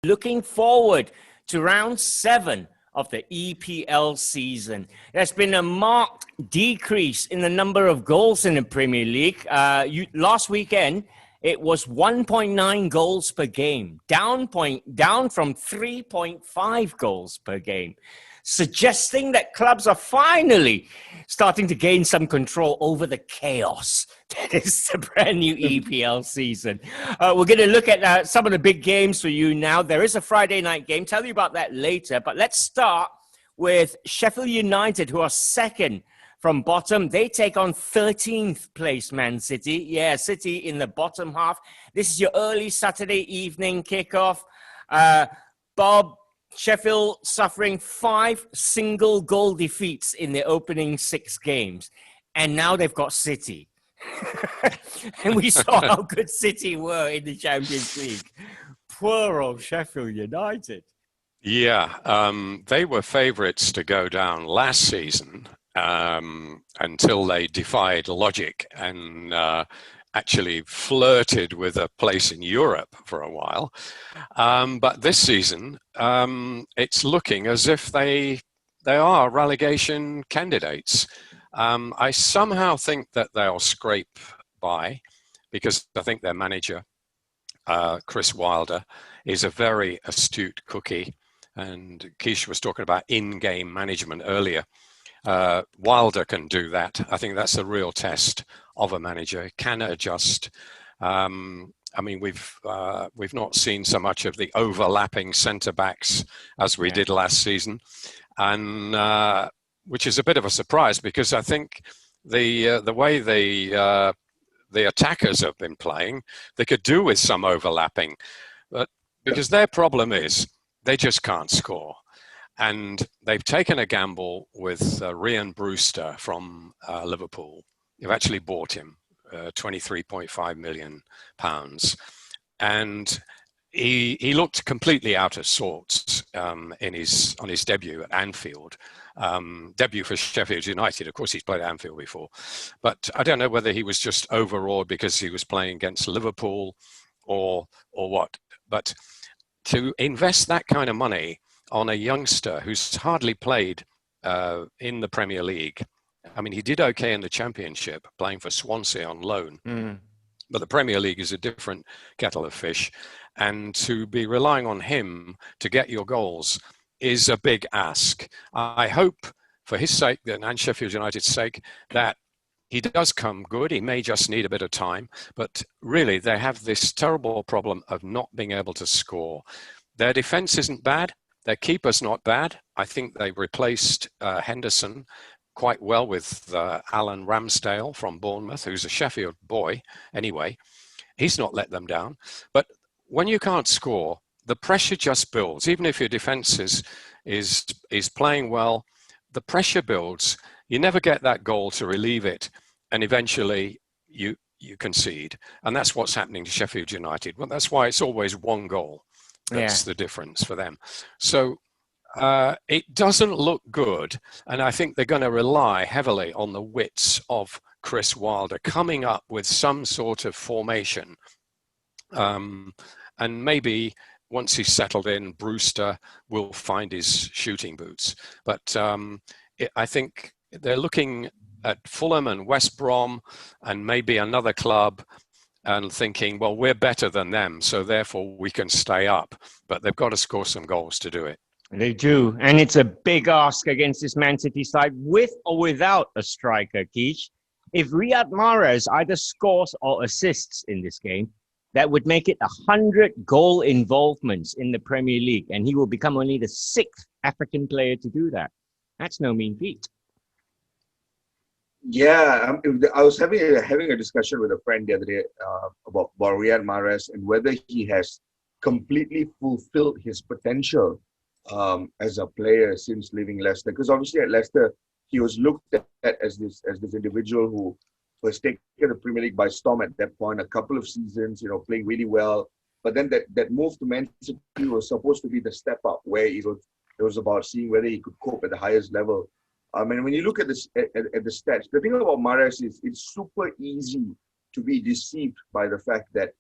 looking forward to round 7 of the EPL season. There's been a marked decrease in the number of goals in the Premier League. Last weekend, it was 1.9 goals per game, down from 3.5 goals per game, suggesting that clubs are finally starting to gain some control over the chaos that is the brand new EPL season. We're going to look at some of the big games for you now. There is a Friday night game. Tell you about that later. But let's start with Sheffield United, who are second from bottom. They take on 13th place Man City. Yeah, City in the bottom half. This is your early Saturday evening kickoff. Bob, Sheffield suffering 5 single goal defeats in their opening 6 games. And now they've got City. And we saw how good City were in the Champions League. Poor old Sheffield United. Yeah, they were favourites to go down last season until they defied logic and actually flirted with a place in Europe for a while. But this season, it's looking as if they are relegation candidates. I somehow think that they'll scrape by because I think their manager, Chris Wilder, is a very astute cookie. And Keish was talking about in-game management earlier. Wilder can do that. I think that's a real test of a manager. He can adjust. I mean, we've not seen so much of the overlapping centre backs as we did last season, and which is a bit of a surprise because I think the way the attackers have been playing, they could do with some overlapping, but because their problem is they just can't score. And they've taken a gamble with Ryan Brewster from Liverpool. They've actually bought him, £23.5 million. And he looked completely out of sorts on his debut at Anfield. Debut for Sheffield United. Of course, he's played at Anfield before. But I don't know whether he was just overawed because he was playing against Liverpool or what. But to invest that kind of money on a youngster who's hardly played in the Premier League. I mean, he did okay in the Championship, playing for Swansea on loan. But the Premier League is a different kettle of fish. And to be relying on him to get your goals is a big ask. I hope, for his sake and Sheffield United's sake, that he does come good. He may just need a bit of time. But really, they have this terrible problem of not being able to score. Their defence isn't bad. Their keeper's not bad. I think they replaced Henderson quite well with Alan Ramsdale from Bournemouth, who's a Sheffield boy anyway. He's not let them down. But when you can't score, the pressure just builds. Even if your defence is playing well, the pressure builds. You never get that goal to relieve it, and eventually you concede. And that's what's happening to Sheffield United. Well, that's why it's always one goal. That's the difference for them. So it doesn't look good. And I think they're going to rely heavily on the wits of Chris Wilder coming up with some sort of formation. And maybe once he's settled in, Brewster will find his shooting boots. But I think they're looking at Fulham and West Brom and maybe another club and thinking, well, we're better than them, so therefore we can stay up. But they've got to score some goals to do it. They do. And it's a big ask against this Man City side, with or without a striker, Keish. If Riyad Mahrez either scores or assists in this game, that would make it 100 goal involvements in the Premier League. And he will become only the 6th African player to do that. That's no mean feat. Yeah, I was having a discussion with a friend the other day about Riyad Mahrez and whether he has completely fulfilled his potential as a player since leaving Leicester. Because obviously at Leicester, he was looked at as this individual who was taken the Premier League by storm at that point, a couple of seasons, playing really well. But then that move to Man City was supposed to be the step up, where it was about seeing whether he could cope at the highest level. And when you look at this at the stats, the thing about Mahrez is it's super easy to be deceived by the fact that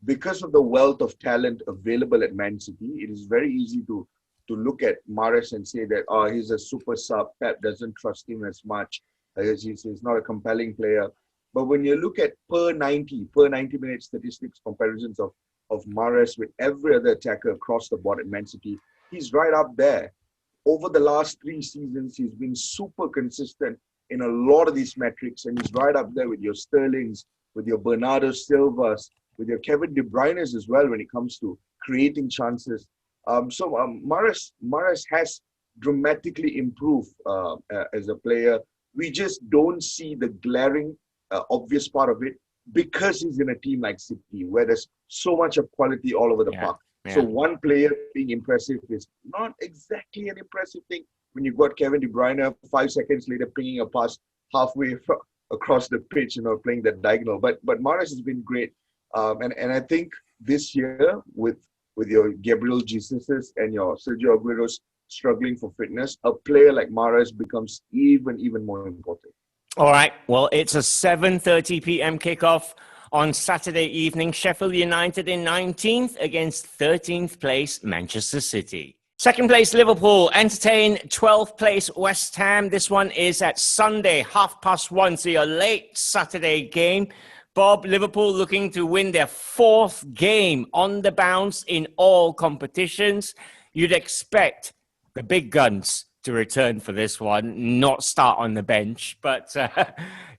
because of the wealth of talent available at Man City, it is very easy to look at Mahrez and say that, oh, he's a super sub. Pep doesn't trust him as much. He's not a compelling player. But when you look at per 90 minute statistics comparisons of Mahrez with every other attacker across the board at Man City, he's right up there. Over the last 3 seasons, he's been super consistent in a lot of these metrics, and he's right up there with your Sterlings, with your Bernardo Silvas, with your Kevin De Bruyne's as well when it comes to creating chances. Mahrez has dramatically improved as a player. We just don't see the glaring, obvious part of it because he's in a team like City, where there's so much of quality all over the park. Yeah. So one player being impressive is not exactly an impressive thing when you've got Kevin De Bruyne 5 seconds later pinging a pass halfway across the pitch, playing that diagonal. But Mahrez has been great. And I think this year, with your Gabriel Jesus's and your Sergio Aguero's struggling for fitness, a player like Mahrez becomes even more important. All right. Well, it's a 7:30 p.m. kickoff on Saturday evening. Sheffield United in 19th against 13th place Manchester City. Second place Liverpool entertain 12th place West Ham. This one is at Sunday, 1:30. So your late Saturday game. Bob, Liverpool looking to win their 4th game on the bounce in all competitions. You'd expect the big guns to return for this one, not start on the bench. But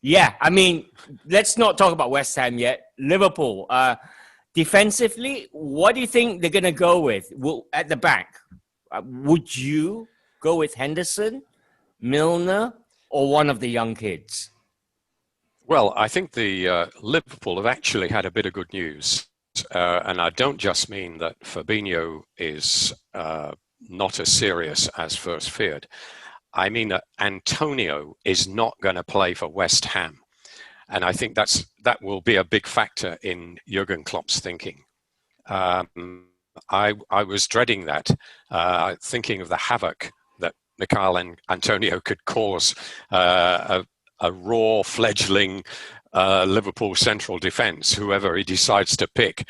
yeah, I mean, let's not talk about West Ham yet. Liverpool, defensively, what do you think they're going to go with at the back? Would you go with Henderson, Milner, or one of the young kids? Well, I think the Liverpool have actually had a bit of good news. And I don't just mean that Fabinho is not as serious as first feared. I mean that Antonio is not going to play for West Ham. And I think that will be a big factor in Jurgen Klopp's thinking. I was dreading that, thinking of the havoc that Mikel and Antonio could cause a raw fledgling Liverpool central defence, whoever he decides to pick.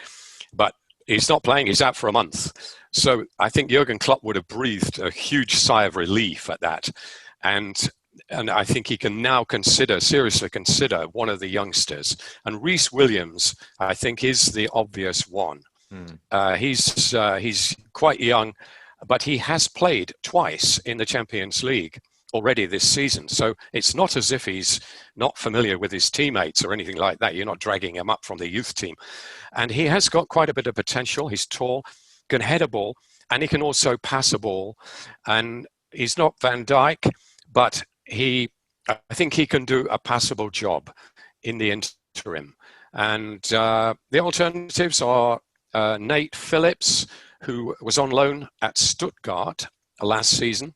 But he's not playing, he's out for a month. So I think Jurgen Klopp would have breathed a huge sigh of relief at that. And I think he can now seriously consider one of the youngsters. And Reece Williams, I think, is the obvious one. He's quite young, but he has played twice in the Champions League already this season. So it's not as if he's not familiar with his teammates or anything like that. You're not dragging him up from the youth team. And he has got quite a bit of potential. He's tall, can head a ball, and he can also pass a ball. And he's not Van Dijk, but I think he can do a passable job in the interim. And the alternatives are Nate Phillips, who was on loan at Stuttgart last season.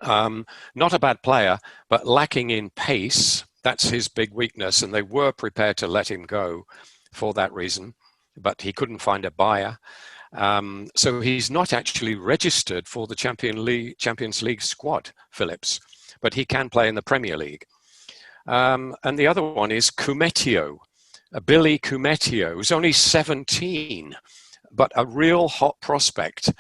Not a bad player, but lacking in pace. That's his big weakness, and they were prepared to let him go for that reason, but he couldn't find a buyer. So he's not actually registered for the Champions League squad, Phillips, but he can play in the Premier League. And the other one is Kumetio, Billy Kumetio, who's only 17. But a real hot prospect,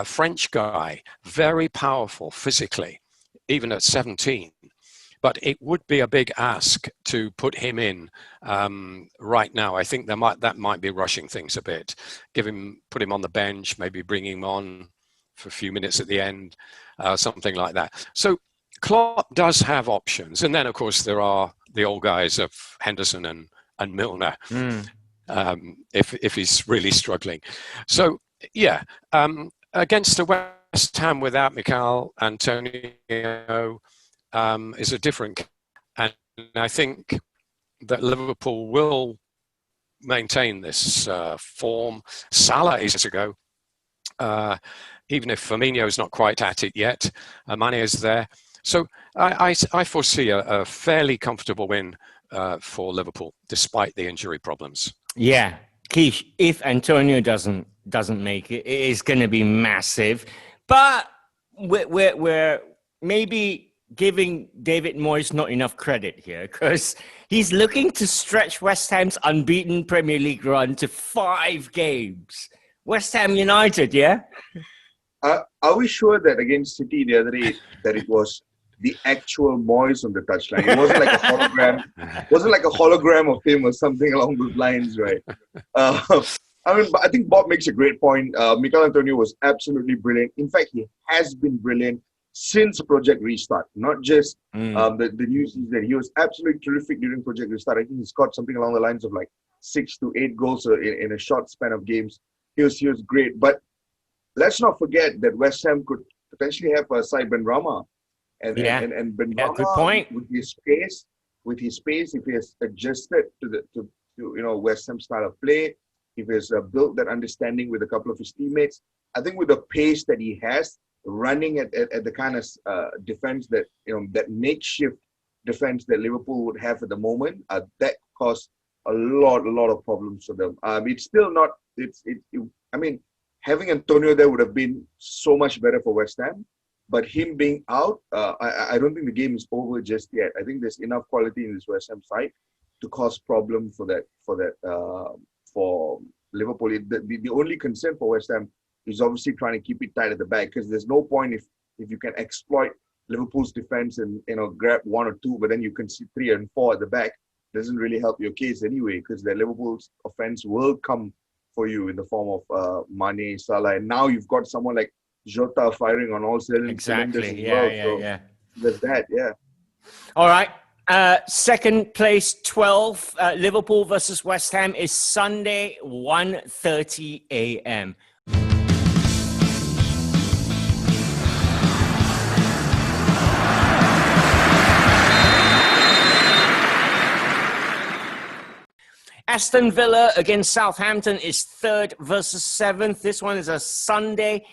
French guy, very powerful physically, even at 17. But it would be a big ask to put him in right now. I think that might be rushing things a bit. Put him on the bench, maybe bring him on for a few minutes at the end, something like that. So Klopp does have options. And then, of course, there are the old guys of Henderson and Milner. If he's really struggling. So, yeah, against the West Ham without Mikel Antonio is a different. And I think that Liverpool will maintain this form. Salah is to go. Even if Firmino is not quite at it yet, Mane is there. So I foresee a fairly comfortable win for Liverpool, despite the injury problems. Yeah, Keish, if Antonio doesn't make it, it is going to be massive. But we're maybe giving David Moyes not enough credit here, because he's looking to stretch West Ham's unbeaten Premier League run to 5 games. West Ham United, yeah? Are we sure that against City the other day that it was the actual Moyes on the touchline? It wasn't like a hologram. Wasn't like a hologram of him or something along those lines, right? I think Bob makes a great point. Mikel Antonio was absolutely brilliant. In fact, he has been brilliant since Project Restart, not just the new season. He was absolutely terrific during Project Restart. I think he scored something along the lines of like 6 to 8 goals in a short span of games. He was great. But let's not forget that West Ham could potentially have a Sai Benrahma. And Benrahma, good point. With his pace, if he has adjusted to West Ham style of play, if he has built that understanding with a couple of his teammates, I think with the pace that he has, running at the kind of defense that that makeshift defense that Liverpool would have at the moment, that caused a lot of problems for them. It's still not. I mean, having Antonio there would have been so much better for West Ham, but him being out, I don't think the game is over just yet. I think there's enough quality in this West Ham side to cause problem for Liverpool. The only concern for West Ham is obviously trying to keep it tight at the back, because there's no point if you can exploit Liverpool's defense and grab 1 or 2, but then you can see 3 and 4 at the back. Doesn't really help your case anyway, because the Liverpool's offense will come for you in the form of Mane, Salah, and now you've got someone like Jota firing on all cylinders as well. Yeah. There's that, yeah. All right. Second place, 12, Liverpool versus West Ham is Sunday, 1:30 a.m. Aston Villa against Southampton is 3rd versus 7th. This one is a Sunday,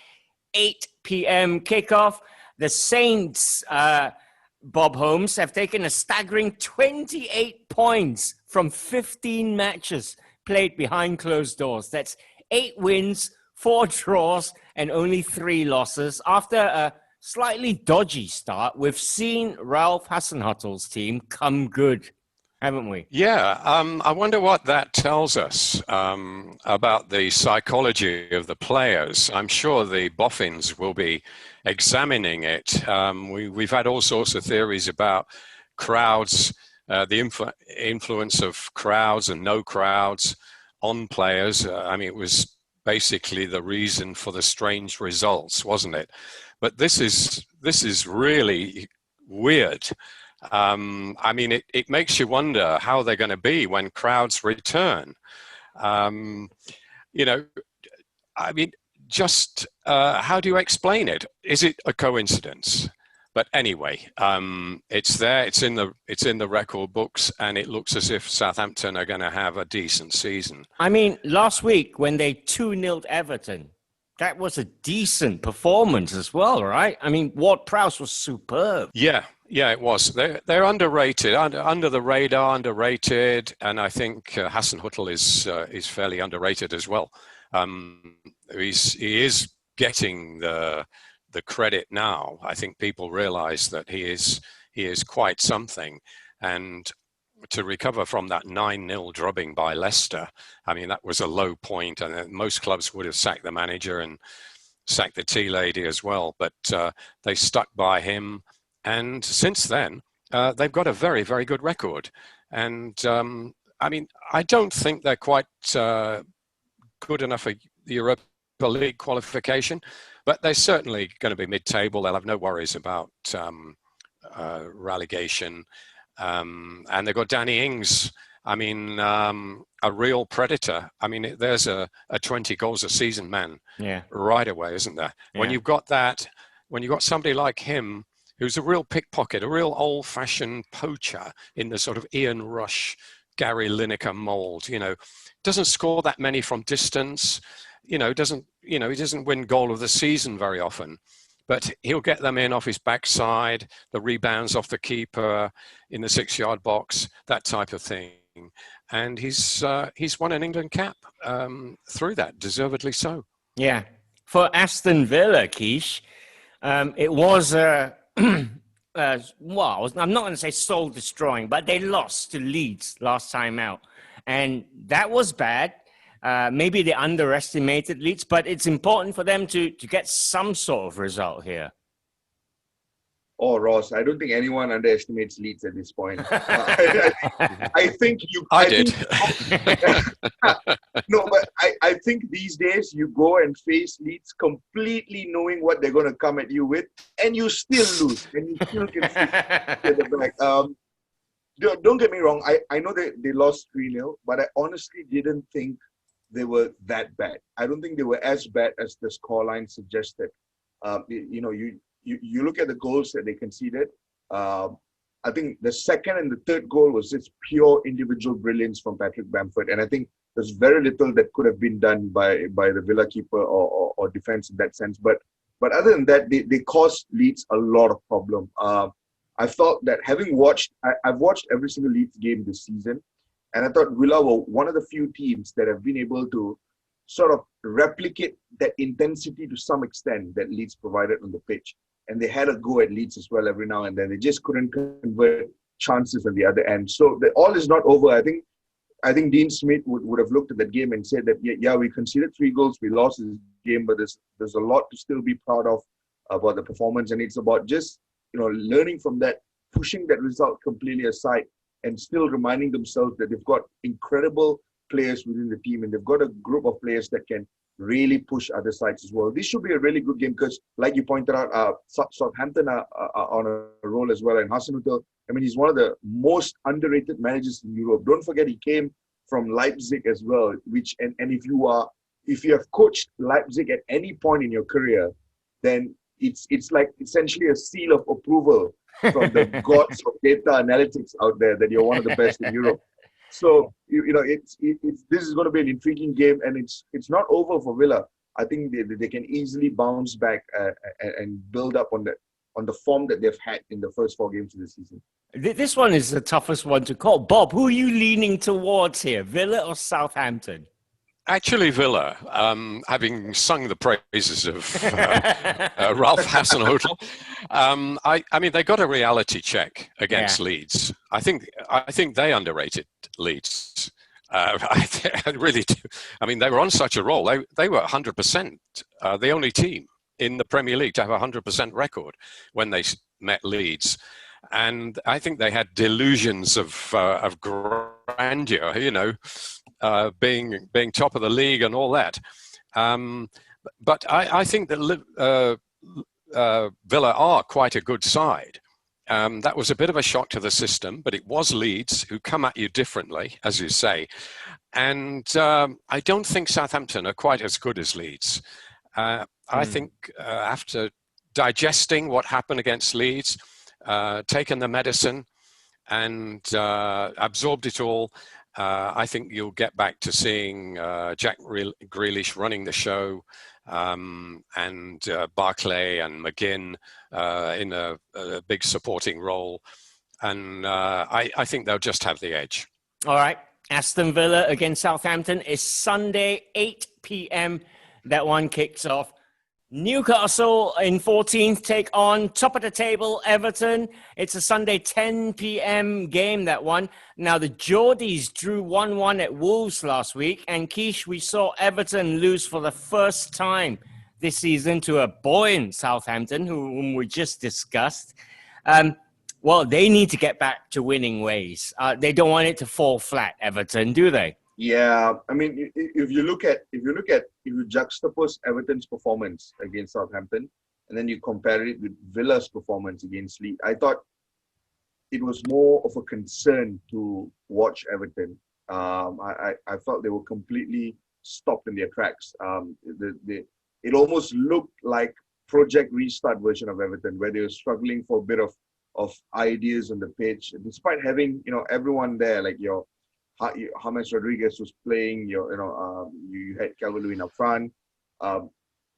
8 p.m. kickoff. The Saints, Bob Holmes, have taken a staggering 28 points from 15 matches played behind closed doors. That's 8 wins, 4 draws, and only 3 losses. After a slightly dodgy start, we've seen Ralph Hasenhüttl's team come good, haven't we? Yeah, I wonder what that tells us about the psychology of the players. I'm sure the boffins will be examining it. We've had all sorts of theories about crowds, the influence of crowds and no crowds on players. I mean, it was basically the reason for the strange results, wasn't it? But this is really weird. I mean, it makes you wonder how they're going to be when crowds return. I mean, just how do you explain it? Is it a coincidence? But anyway, it's there. It's in the record books, and it looks as if Southampton are going to have a decent season. I mean, last week when they 2-0'd Everton, that was a decent performance as well, right? I mean, Ward-Prowse was superb. Yeah, it was. They're underrated, under the radar, underrated, and I think Hasenhüttl is fairly underrated as well. He is getting the credit now. I think people realise that he is quite something, and to recover from that 9-0 drubbing by Leicester, I mean, that was a low point, and most clubs would have sacked the manager and sacked the tea lady as well, but they stuck by him. And since then, they've got a very, very good record. And I mean, I don't think they're quite good enough for the Europa League qualification, but they're certainly going to be mid-table. They'll have no worries about relegation. And they've got Danny Ings. I mean, a real predator. I mean, there's a 20 goals a season man right away, isn't there? Yeah. When you've got somebody like him, who's a real pickpocket, a real old-fashioned poacher in the sort of Ian Rush, Gary Lineker mold, doesn't score that many from distance, he doesn't win goal of the season very often, but he'll get them in off his backside, the rebounds off the keeper in the 6-yard box, that type of thing. And he's won an England cap through that, deservedly so. Yeah. For Aston Villa, Keish, it was I'm not going to say soul destroying, but they lost to Leeds last time out. And that was bad. Maybe they underestimated Leeds, but it's important for them to get some sort of result here. Oh, Ross, I don't think anyone underestimates Leeds at this point. I think you. I did. No, but I think these days you go and face Leeds completely knowing what they're going to come at you with, and you still lose, and you still can get the back. Don't get me wrong. I know they lost 3-0, but I honestly didn't think they were that bad. I don't think they were as bad as the scoreline suggested. You look at the goals that they conceded. I think the second and the third goal was just pure individual brilliance from Patrick Bamford, and I think there's very little that could have been done by the Villa keeper or defense in that sense. But other than that, they caused Leeds a lot of problem. I felt that having I've watched every single Leeds game this season, and I thought Villa were one of the few teams that have been able to sort of replicate that intensity to some extent that Leeds provided on the pitch. And they had a go at Leeds as well every now and then. They just couldn't convert chances on the other end. So all is not over. I think Dean Smith would have looked at that game and said that, yeah, we conceded 3 goals, we lost this game, but there's a lot to still be proud of about the performance. And it's about just, learning from that, pushing that result completely aside, and still reminding themselves that they've got incredible players within the team, and they've got a group of players that can really push other sides as well. This should be a really good game because, like you pointed out, Southampton are on a roll as well. And Hasenhüttl, he's one of the most underrated managers in Europe. Don't forget he came from Leipzig as well. And if you have coached Leipzig at any point in your career, then it's like essentially a seal of approval from the gods of data analytics out there that you're one of the best in Europe. So this is going to be an intriguing game, and it's not over for Villa. I think they can easily bounce back and build up on the form that they've had in the first 4 games of the season. This one is the toughest one to call. Bob, who are you leaning towards here, Villa or Southampton? Actually, Villa, having sung the praises of Ralph Hasenhüttl, they got a reality check against Leeds. I think they underrated Leeds. I really do. They were on such a roll. They were 100%, the only team in the Premier League to have a 100% record when they met Leeds. And I think they had delusions of grandeur, being top of the league and all that. But I think that Villa are quite a good side. That was a bit of a shock to the system, but it was Leeds who come at you differently, as you say. And I don't think Southampton are quite as good as Leeds. I think after digesting what happened against Leeds, taken the medicine and absorbed it all, I think you'll get back to seeing Jack Grealish running the show, and Barclay and McGinn in a big supporting role. And I think they'll just have the edge. All right. Aston Villa against Southampton is Sunday, 8 p.m. That one kicks off. Newcastle in 14th take on top of the table Everton. It's a Sunday 10 p.m. game, that one. Now, the Geordies drew 1-1 at Wolves last week. And Keish, we saw Everton lose for the first time this season to a buoyant Southampton, whom we just discussed. Well, they need to get back to winning ways. They don't want it to fall flat, Everton, do they? Yeah, if you juxtapose Everton's performance against Southampton and then you compare it with Villa's performance against Leeds, I thought it was more of a concern to watch Everton. I felt they were completely stopped in their tracks. It almost looked like Project Restart version of Everton, where they were struggling for a bit of ideas on the pitch, despite having everyone there, like your James Rodriguez was playing. You had Calvert-Lewin up front.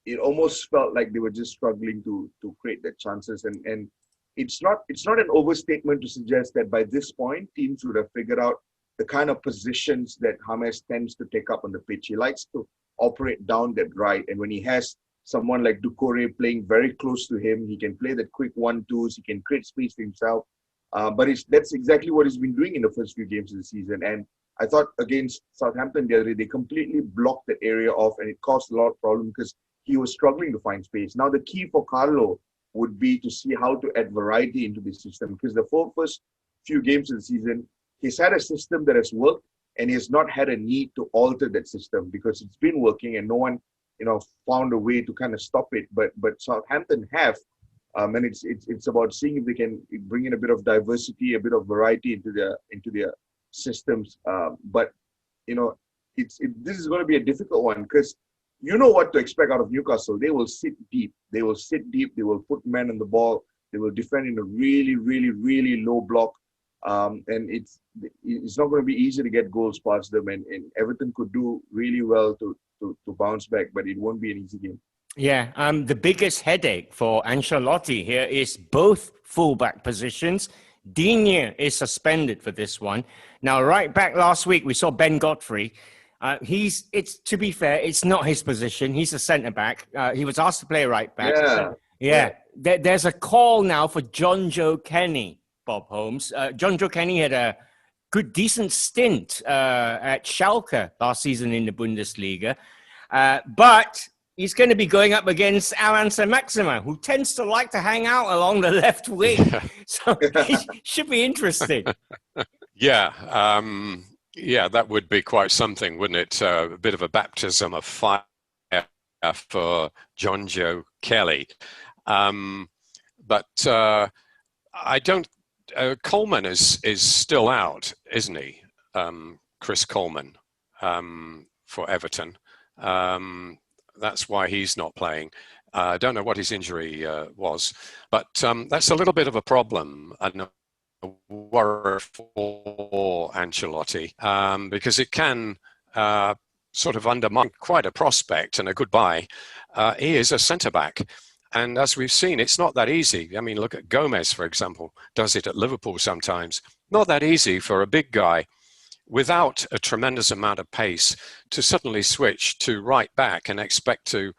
It almost felt like they were just struggling to create the chances. And it's not an overstatement to suggest that by this point teams would have figured out the kind of positions that James tends to take up on the pitch. He likes to operate down that right, and when he has someone like Doucouré playing very close to him. He can play that quick 1-2s. He can create space for himself. But that's exactly what he's been doing in the first few games of the season. And I thought against Southampton the other day, they completely blocked that area off, and it caused a lot of problem because he was struggling to find space. Now, the key for Carlo would be to see how to add variety into the system, because the first few games of the season, he's had a system that has worked, and he has not had a need to alter that system because it's been working and no one, found a way to kind of stop it. But Southampton have, and it's about seeing if they can bring in a bit of diversity, a bit of variety into their systems. But this is going to be a difficult one because you know what to expect out of Newcastle. They will sit deep. They will put men on the ball. They will defend in a really, really, really low block. And it's not going to be easy to get goals past them. And Everton could do really well to bounce back, but it won't be an easy game. Yeah, the biggest headache for Ancelotti here is both fullback positions. Digne is suspended for this one. Now, right back last week, we saw Ben Godfrey. To be fair, it's not his position. He's a centre back. He was asked to play right back. Yeah. There's a call now for John Joe Kenny, Bob Holmes. John Joe Kenny had a decent stint at Schalke last season in the Bundesliga. But he's going to be going up against Alan Saint-Maximin, who tends to like to hang out along the left wing. So it should be interesting. Yeah, that would be quite something, wouldn't it? A bit of a baptism of fire for John Joe Kelly. But I don't... Coleman is still out, isn't he? Chris Coleman for Everton. That's why he's not playing. I don't know what his injury was, but that's a little bit of a problem and a worry for Ancelotti because it can sort of undermine quite a prospect and a good buy. He is a centre-back. And as we've seen, it's not that easy. I mean, look at Gomez, for example, does it at Liverpool sometimes. Not that easy for a big guy without a tremendous amount of pace to suddenly switch to right back and expect to,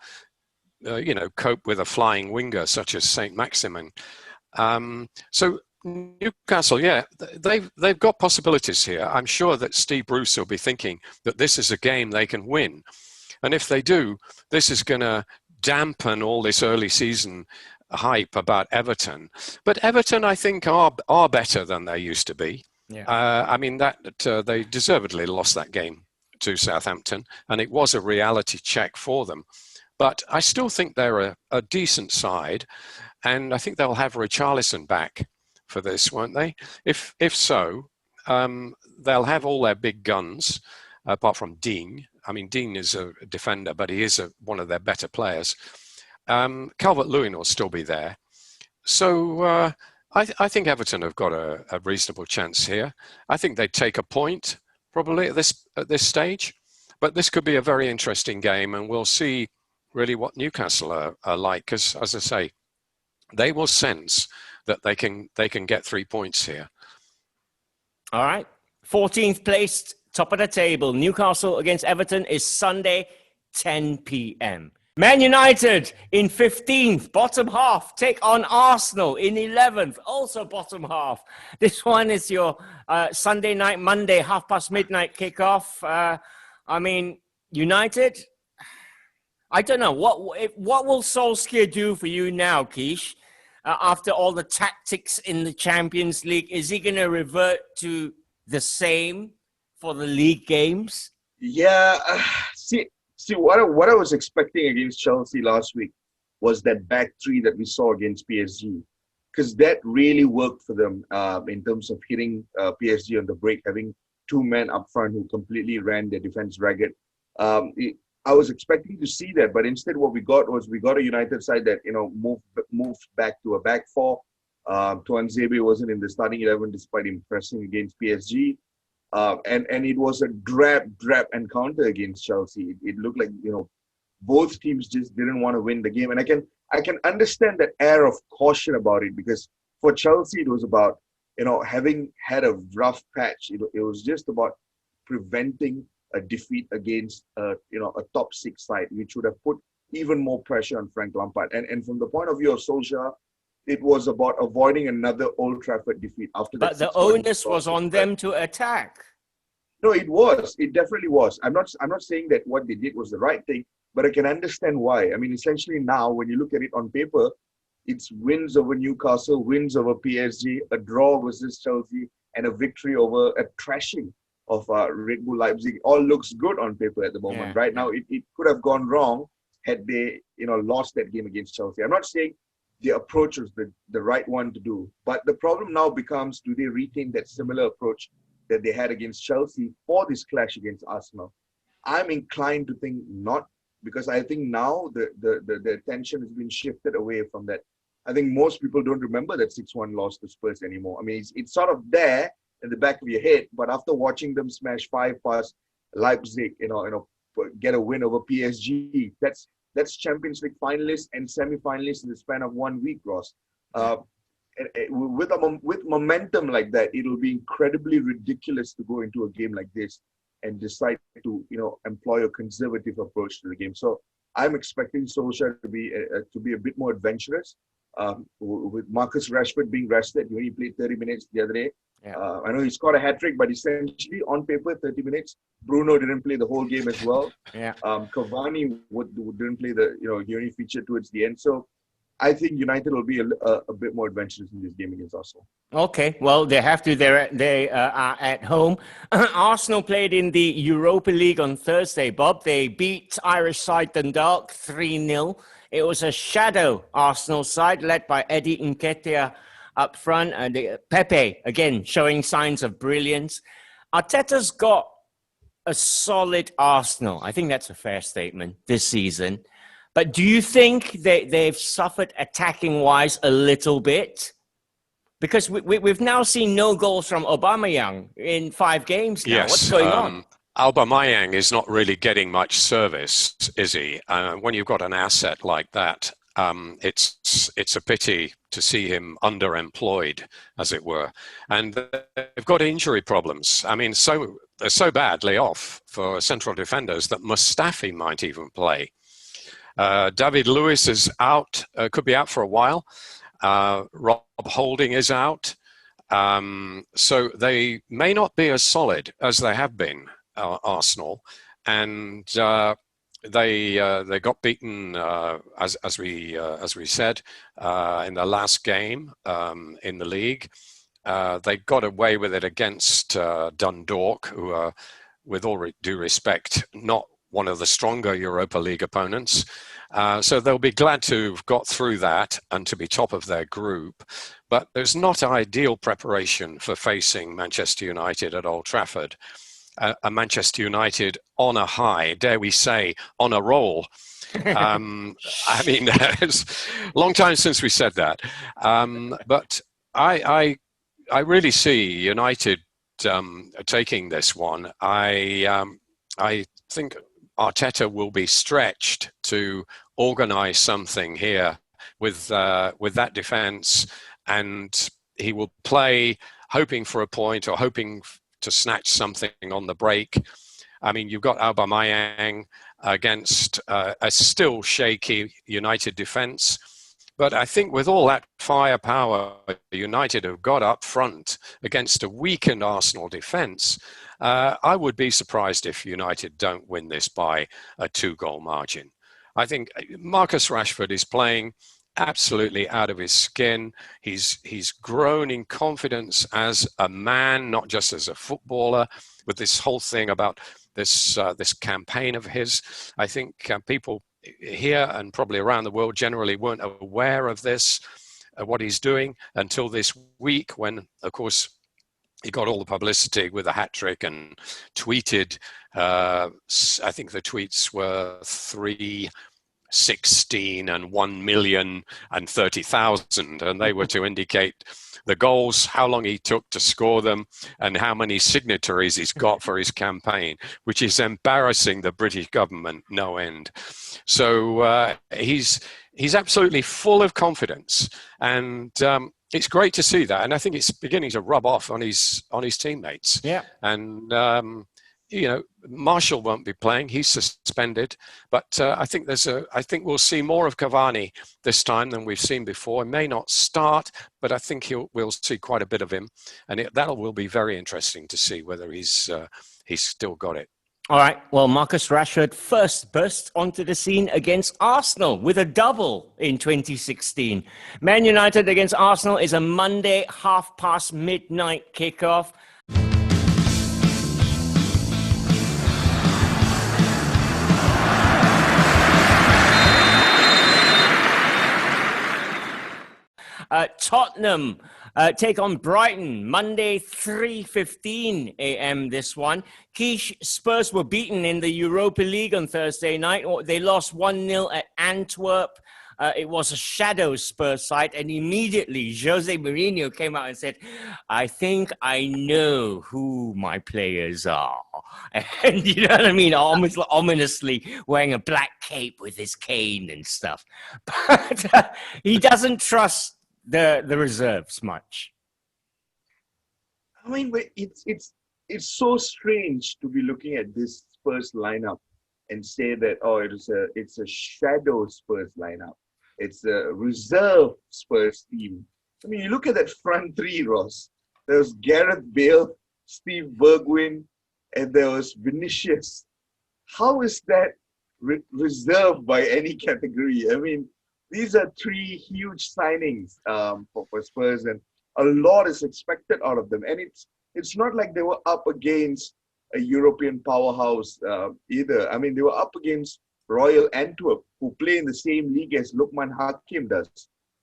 cope with a flying winger such as Saint-Maximin. So Newcastle, they've got possibilities here. I'm sure that Steve Bruce will be thinking that this is a game they can win. And if they do, this is going to dampen all this early season hype about Everton. But Everton, I think, are better than they used to be. Yeah. I mean, they deservedly lost that game to Southampton, and it was a reality check for them. But I still think they're a decent side, and I think they'll have Richarlison back for this, won't they? If so, they'll have all their big guns, apart from Digne. I mean, Digne is a defender, but he is one of their better players. Calvert-Lewin will still be there. So I think Everton have got a reasonable chance here. I think they'd take a point probably at this stage. But this could be a very interesting game, and we'll see really what Newcastle are like. Because, as I say, they will sense that they can get 3 points here. All right. 14th placed, top of the table. Newcastle against Everton is Sunday, 10 p.m. Man United in 15th, bottom half, take on Arsenal in 11th, also bottom half. This one is your Sunday night, Monday, midnight kickoff. I mean, United, I don't know. What will Solskjaer do for you now, Keish, after all the tactics in the Champions League? Is he going to revert to the same for the league games? Yeah, See, what I was expecting against Chelsea last week was that back three that we saw against PSG, because that really worked for them in terms of hitting PSG on the break, having two men up front who completely ran their defense ragged. I was expecting to see that, but instead what we got a United side that moved back to a back four. Tuanzebe wasn't in the starting 11 despite impressing against PSG. And it was a drab encounter against Chelsea. It looked like both teams just didn't want to win the game, and I can understand that air of caution about it, because for Chelsea it was about having had a rough patch. It was just about preventing a defeat against a top six side, which would have put even more pressure on Frank Lampard. And from the point of view of Solskjaer, it was about avoiding another Old Trafford defeat after that. But the onus was on them to attack. No, it was. It definitely was. I'm not saying that what they did was the right thing, but I can understand why. I mean, essentially now, when you look at it on paper, it's wins over Newcastle, wins over PSG, a draw versus Chelsea, and a victory over a thrashing of Red Bull Leipzig. All looks good on paper at the moment. Right now, it could have gone wrong had they, lost that game against Chelsea. I'm not saying the approach was the right one to do, but the problem now becomes, do they retain that similar approach that they had against Chelsea for this clash against Arsenal? I'm inclined to think not, because I think now the attention has been shifted away from that. I think most people don't remember that 6-1 loss to Spurs anymore. I mean, it's sort of there in the back of your head, but after watching them smash 5 past Leipzig, get a win over PSG, that's Champions League finalists and semi-finalists in the span of 1 week, Ross. With momentum like that, it'll be incredibly ridiculous to go into a game like this and decide to employ a conservative approach to the game. So I'm expecting Solskjaer to be a bit more adventurous. With Marcus Rashford being rested, he only played 30 minutes the other day. I know he scored a hat-trick, but essentially on paper 30 minutes. Bruno didn't play the whole game as well. Cavani didn't play he only featured towards the end. So I think United will be a bit more adventurous in this game against Arsenal. Okay, well, they have to. They are at home. Arsenal played in the Europa League on Thursday, Bob. They beat Irish side Dundalk 3-0. It was a shadow Arsenal side led by Eddie Nketiah up front. And Pepe, again, showing signs of brilliance. Arteta's got a solid Arsenal. I think that's a fair statement this season. But do you think they've suffered attacking-wise a little bit? Because we've now seen no goals from Aubameyang in 5 games now. Yes, what's going on? Aubameyang is not really getting much service, is he? When you've got an asset like that, it's a pity to see him underemployed, as it were. And they've got injury problems. I mean, they're so badly off for central defenders that Mustafi might even play. David Lewis is out, could be out for a while. Rob Holding is out. So they may not be as solid as they have been, Arsenal. And they got beaten, as we said, in the last game in the league. They got away with it against Dundalk, who are, with all due respect, not one of the stronger Europa League opponents. So they'll be glad to have got through that and to be top of their group. But there's not ideal preparation for facing Manchester United at Old Trafford. A Manchester United on a high, dare we say, on a roll. I mean, it's a long time since we said that. But I really see United taking this one. I think Arteta will be stretched to organise something here with that defence, and he will play hoping for a point or hoping to snatch something on the break. I mean, you've got Aubameyang against a still shaky United defence, but I think with all that firepower United have got up front against a weakened Arsenal defence, I would be surprised if United don't win this by a 2-goal margin. I think Marcus Rashford is playing absolutely out of his skin. He's grown in confidence as a man, not just as a footballer, with this whole thing about this campaign of his. I think people here and probably around the world generally weren't aware of this, what he's doing, until this week when, of course, he got all the publicity with a hat-trick and tweeted, I think the tweets were 316 and 1,030,000, and they were to indicate the goals, how long he took to score them, and how many signatories he's got for his campaign, which is embarrassing the British government no end. So he's absolutely full of confidence, and it's great to see that, and I think it's beginning to rub off on his teammates. Yeah, and Marshall won't be playing. He's suspended. But I think we'll see more of Cavani this time than we've seen before. He may not start, but I think we'll see quite a bit of him. And that will be very interesting to see whether he's still got it. All right. Well, Marcus Rashford first burst onto the scene against Arsenal with a double in 2016. Man United against Arsenal is a Monday midnight kickoff. Tottenham take on Brighton, Monday, 3:15 a.m. this one. Quiche, Spurs were beaten in the Europa League on Thursday night. They lost 1-0 at Antwerp. It was a shadow Spurs side, and immediately Jose Mourinho came out and said, I think I know who my players are. And you know what I mean? Almost ominously wearing a black cape with his cane and stuff. But he doesn't trust the reserves much. I mean, it's so strange to be looking at this Spurs lineup and say that it's a shadow Spurs lineup. It's a reserve Spurs team. I mean, you look at that front three, Ross. There was Gareth Bale, Steve Bergwijn, and there was Vinicius. How is that reserved by any category? I mean, these are three huge signings for Spurs, and a lot is expected out of them. And it's not like they were up against a European powerhouse either. I mean, they were up against Royal Antwerp, who play in the same league as Lukman Hakim does,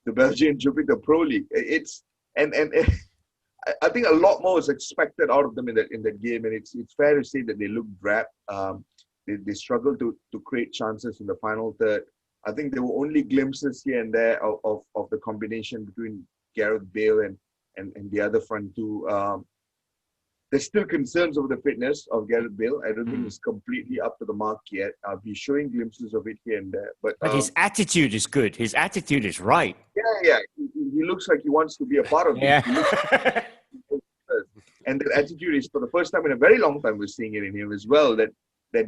the Belgian Jupiter Pro League. I think a lot more is expected out of them in that game, and it's fair to say that they look drab. They struggled to create chances in the final third. I think there were only glimpses here and there of the combination between Gareth Bale and the other front two. There's still concerns over the fitness of Gareth Bale. I don't think he's completely up to the mark yet. He's showing glimpses of it here and there. But his attitude is good. His attitude is right. Yeah. He looks like he wants to be a part of it. Yeah. And that attitude is, for the first time in a very long time, we're seeing it in him as well, that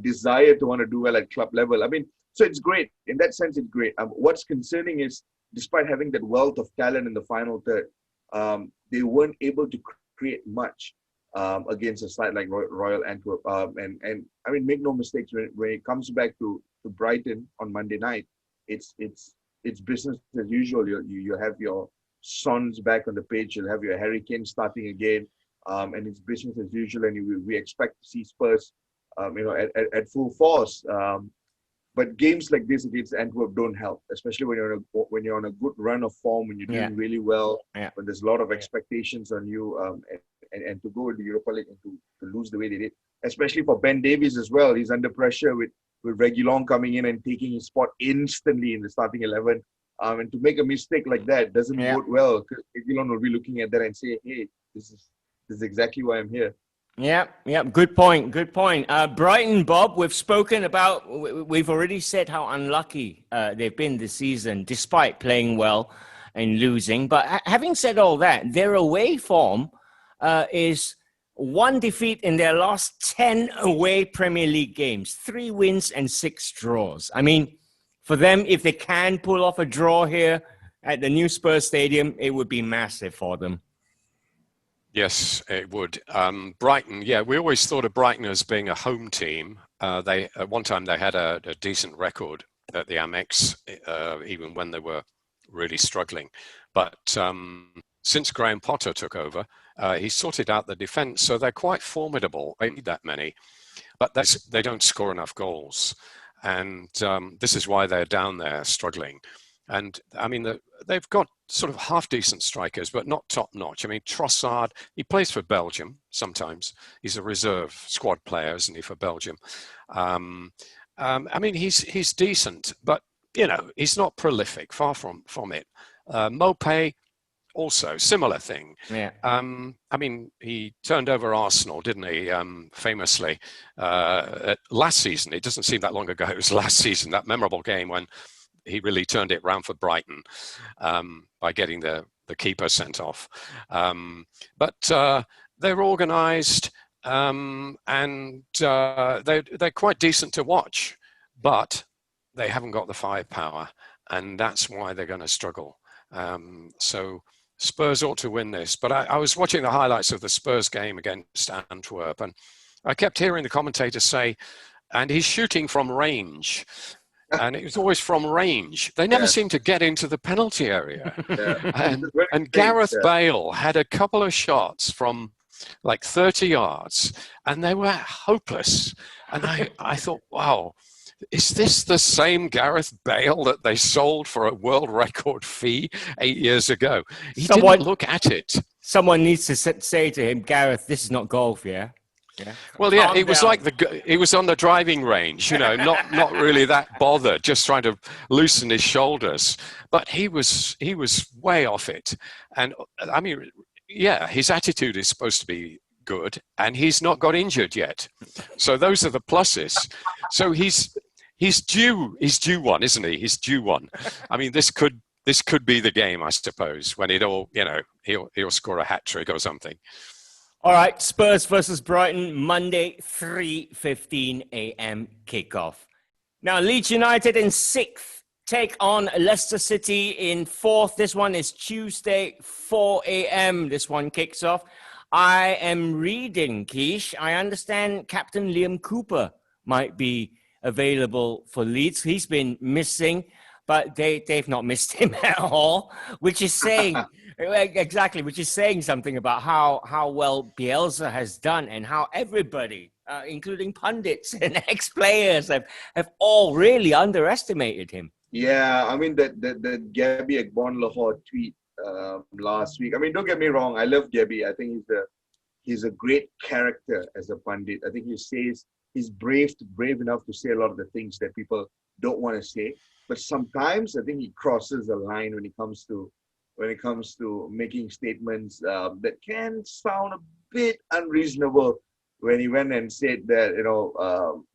desire to want to do well at club level. I mean, so it's great. In that sense, it's great. What's concerning is, despite having that wealth of talent in the final third, they weren't able to create much against a side like Royal Antwerp. And I mean, make no mistakes, when it comes back to Brighton on Monday night, it's business as usual. You have your Sons back on the pitch. You'll have your Harry Kane starting again, and it's business as usual. And we expect to see Spurs, at full force. But games like this against Antwerp don't help, especially when you're on a good run of form, when you're doing really well, when there's a lot of expectations on you, and to go to the Europa League and to lose the way they did, especially for Ben Davies as well. He's under pressure with Reguilon coming in and taking his spot instantly in the starting 11. And to make a mistake like that doesn't bode well, because Reguilon will be looking at that and say, hey, this is exactly why I'm here. Yeah. Good point. Brighton, Bob, we've already said how unlucky they've been this season, despite playing well and losing. But having said all that, their away form is 1 defeat in their last 10 away Premier League games, 3 wins and 6 draws. I mean, for them, if they can pull off a draw here at the new Spurs Stadium, it would be massive for them. Yes, it would. Brighton, we always thought of Brighton as being a home team. At one time they had a decent record at the Amex, even when they were really struggling. But since Graham Potter took over, he sorted out the defence, so they're quite formidable. They need that many, but they don't score enough goals. And this is why they're down there struggling. And I mean, they've got sort of half-decent strikers, but not top-notch. I mean, Trossard, he plays for Belgium sometimes. He's a reserve squad player, isn't he, for Belgium? I mean, he's decent, but, he's not prolific, far from it. Mopé, also, similar thing. Yeah. I mean, he turned over Arsenal, didn't he? Famously, last season. It doesn't seem that long ago. It was last season, that memorable game when he really turned it round for Brighton by getting the keeper sent off. But they're organised. they're quite decent to watch, but they haven't got the firepower, and that's why they're going to struggle. So Spurs ought to win this. But I was watching the highlights of the Spurs game against Antwerp, and I kept hearing the commentator say, and he's shooting from range. And it was always from range. They never seem to get into the penalty area. And Gareth Bale had a couple of shots from like 30 yards, and they were hopeless. And I thought, wow, is this the same Gareth Bale that they sold for a world record fee 8 years ago? He didn't look at it. Someone needs to say to him, Gareth, this is not golf, yeah? Yeah. Well, yeah, it was like he was on the driving range, not really that bothered, just trying to loosen his shoulders. But he was way off it. And I mean, yeah, his attitude is supposed to be good, and he's not got injured yet. So those are the pluses. So he's due one, isn't he? He's due one. I mean, this could be the game, I suppose, when he'll score a hat trick or something. All right, Spurs versus Brighton, Monday, 3:15 a.m. kickoff. Now, Leeds United in 6th take on Leicester City in 4th. This one is Tuesday, 4 a.m. This one kicks off. I am reading, Keish. I understand Captain Liam Cooper might be available for Leeds. He's been missing, but they've not missed him at all, which is saying... Exactly, which is saying something about how well Bielsa has done, and how everybody, including pundits and ex-players, have all really underestimated him. Yeah, I mean, the Gabby Agbonlahor tweet last week. I mean, don't get me wrong, I love Gabby. I think he's a great character as a pundit. I think he's brave enough to say a lot of the things that people don't want to say. But sometimes I think he crosses a line when it comes to making statements that can sound a bit unreasonable. When he went and said that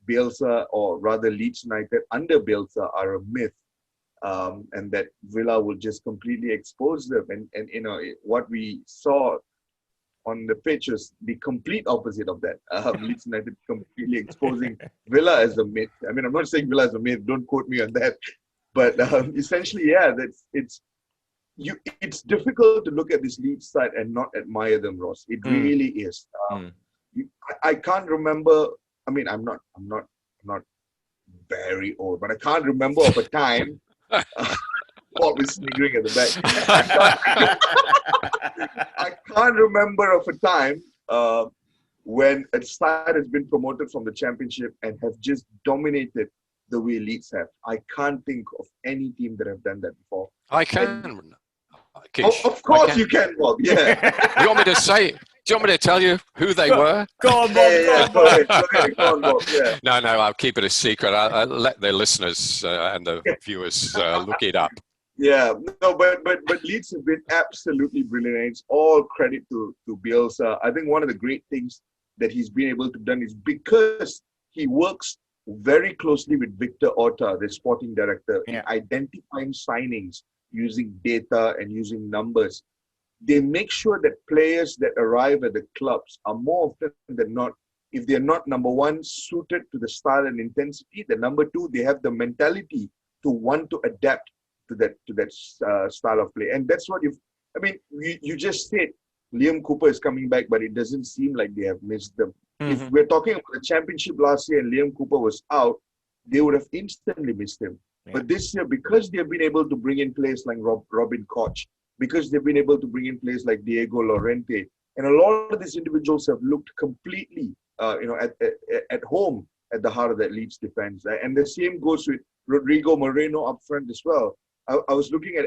Bielsa, or rather Leeds United under Bielsa, are a myth, and that Villa will just completely expose them. And what we saw on the pitch was the complete opposite of that. Leeds United completely exposing Villa as a myth. I mean, I'm not saying Villa is a myth. Don't quote me on that. But essentially, yeah, it's difficult to look at this Leeds side and not admire them, Ross. It really is. I can't remember. I mean, I'm not very old, but I can't remember of a time. Paul was sniggering at the back. I can't remember of a time when a side has been promoted from the Championship and have just dominated the way Leeds have. I can't think of any team that have done that before. I can. Of course you can, Bob. Yeah. Do you want me to say? Do you want me to tell you who they were? Go on, Bob. Go ahead. Go on, Bob. Yeah. No, I'll keep it a secret. I'll let the listeners and the viewers look it up. Yeah, no, but Leeds have been absolutely brilliant. And it's all credit to Bielsa. I think one of the great things that he's been able to do is because he works very closely with Victor Orta, the sporting director, in identifying signings using data and using numbers. They make sure that players that arrive at the clubs are more often than not, if they're not, number one, suited to the style and intensity, then number two, they have the mentality to want to adapt to that style of play. And that's what you just said Liam Cooper is coming back, but it doesn't seem like they have missed them. Mm-hmm. If we're talking about the Championship last year and Liam Cooper was out, they would have instantly missed him. Yeah. But this year, because they've been able to bring in players like Robin Koch, because they've been able to bring in players like Diego Llorente, and a lot of these individuals have looked completely, at home at the heart of that Leeds defense. And the same goes with Rodrigo Moreno up front as well. I was looking at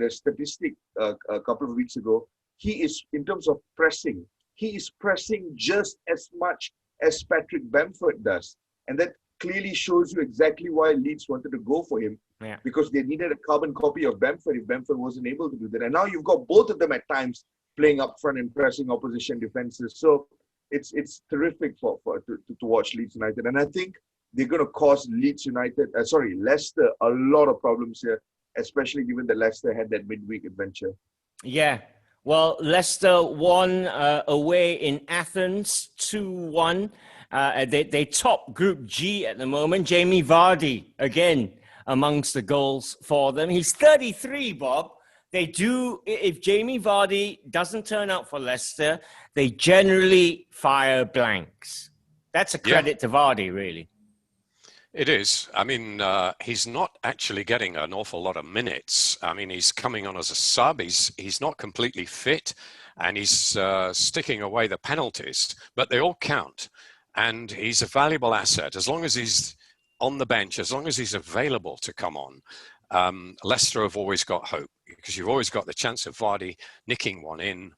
a statistic a couple of weeks ago. He is, in terms of pressing, he is pressing just as much as Patrick Bamford does. And that clearly shows you exactly why Leeds wanted to go for him, because they needed a carbon copy of Bamford if Bamford wasn't able to do that. And now you've got both of them at times playing up front and pressing opposition defenses. So it's terrific to watch Leeds United. And I think they're going to cause Leicester a lot of problems here, especially given that Leicester had that midweek adventure. Yeah. Well, Leicester won away in Athens 2-1. They top Group G at the moment. Jamie Vardy, again, amongst the goals for them. He's 33, Bob. If Jamie Vardy doesn't turn up for Leicester, they generally fire blanks. That's a credit to Vardy, really. It is. I mean, he's not actually getting an awful lot of minutes. I mean, he's coming on as a sub. He's not completely fit, and he's sticking away the penalties, but they all count. And he's a valuable asset. As long as he's on the bench, as long as he's available to come on, Leicester have always got hope, because you've always got the chance of Vardy nicking one in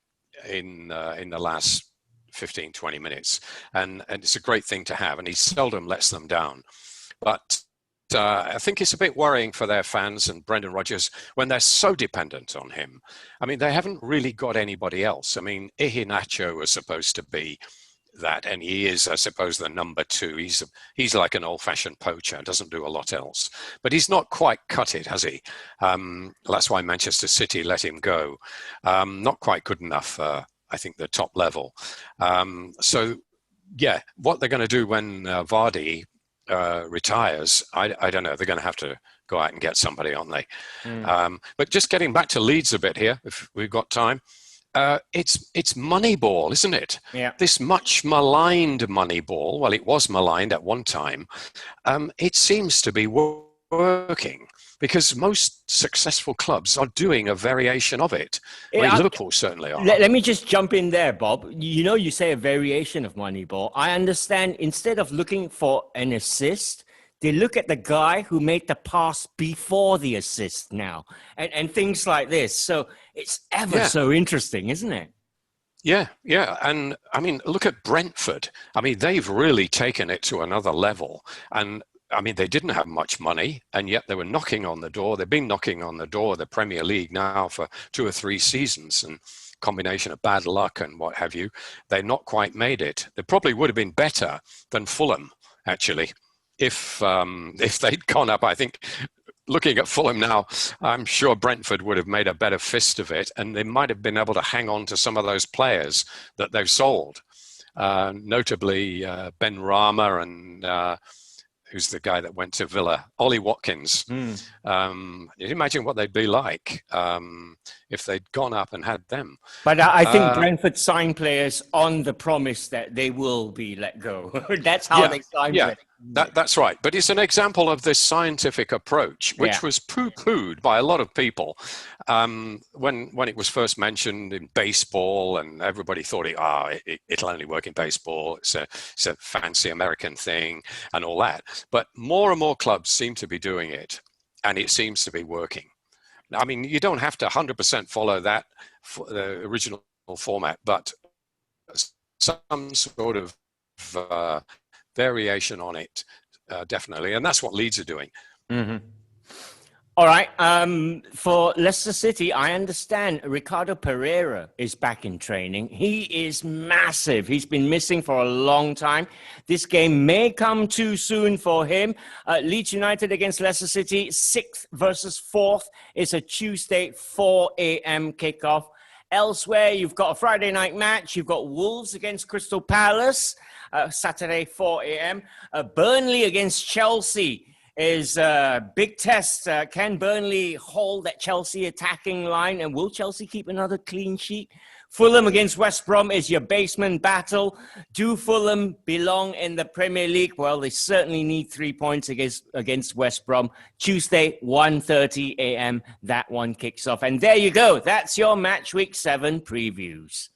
the last 15, 20 minutes. And it's a great thing to have, and he seldom lets them down. But I think it's a bit worrying for their fans and Brendan Rodgers when they're so dependent on him. I mean, they haven't really got anybody else. I mean, Iheanacho was supposed to be that, and he is, I suppose, the number 2. He's like an old-fashioned poacher, doesn't do a lot else. But he's not quite cut it, has he? That's why Manchester City let him go. Not quite good enough, I think, the top level. So, yeah, what they're going to do when Vardy retires, I don't know. They're going to have to go out and get somebody, aren't they? But just getting back to Leeds a bit here, if we've got time. It's Moneyball, isn't it? Yeah. This much maligned Moneyball. Well, it was maligned at one time. It seems to be working, because most successful clubs are doing a variation of it. Liverpool certainly are. Let me just jump in there, Bob. You say a variation of Moneyball. I understand instead of looking for an assist, they look at the guy who made the pass before the assist now, and things like this. So it's so interesting, isn't it? Yeah. And I mean, look at Brentford. I mean, they've really taken it to another level. And I mean, they didn't have much money, and yet they were knocking on the door. They've been knocking on the door of the Premier League now for 2 or 3 seasons, and combination of bad luck and what have you, they've not quite made it. They probably would have been better than Fulham, actually, if they'd gone up. I think, looking at Fulham now, I'm sure Brentford would have made a better fist of it, and they might have been able to hang on to some of those players that they've sold, notably Ben Rama and who's the guy that went to Villa, Ollie Watkins. You imagine what they'd be like if they'd gone up and had them. But I think Brentford sign players on the promise that they will be let go. That's how they sign players. That's right. But it's an example of this scientific approach, which was poo-pooed by a lot of people when it was first mentioned in baseball, and everybody thought it'll only work in baseball. It's a fancy American thing and all that. But more and more clubs seem to be doing it, and it seems to be working. I mean, you don't have to 100% follow that the original format, but some sort of variation on it, definitely. And that's what Leeds are doing. Mm-hmm. All right. For Leicester City, I understand Ricardo Pereira is back in training. He is massive. He's been missing for a long time. This game may come too soon for him. Leeds United against Leicester City, 6th versus 4th. It's a Tuesday, 4 a.m. kickoff. Elsewhere, you've got a Friday night match. You've got Wolves against Crystal Palace, Saturday, 4 a.m. Burnley against Chelsea is a big test. Can Burnley hold that Chelsea attacking line? And will Chelsea keep another clean sheet? Fulham against West Brom is your basement battle. Do Fulham belong in the Premier League? Well, they certainly need 3 points against West Brom. Tuesday, 1:30 a.m. That one kicks off. And there you go. That's your Match Week 7 previews.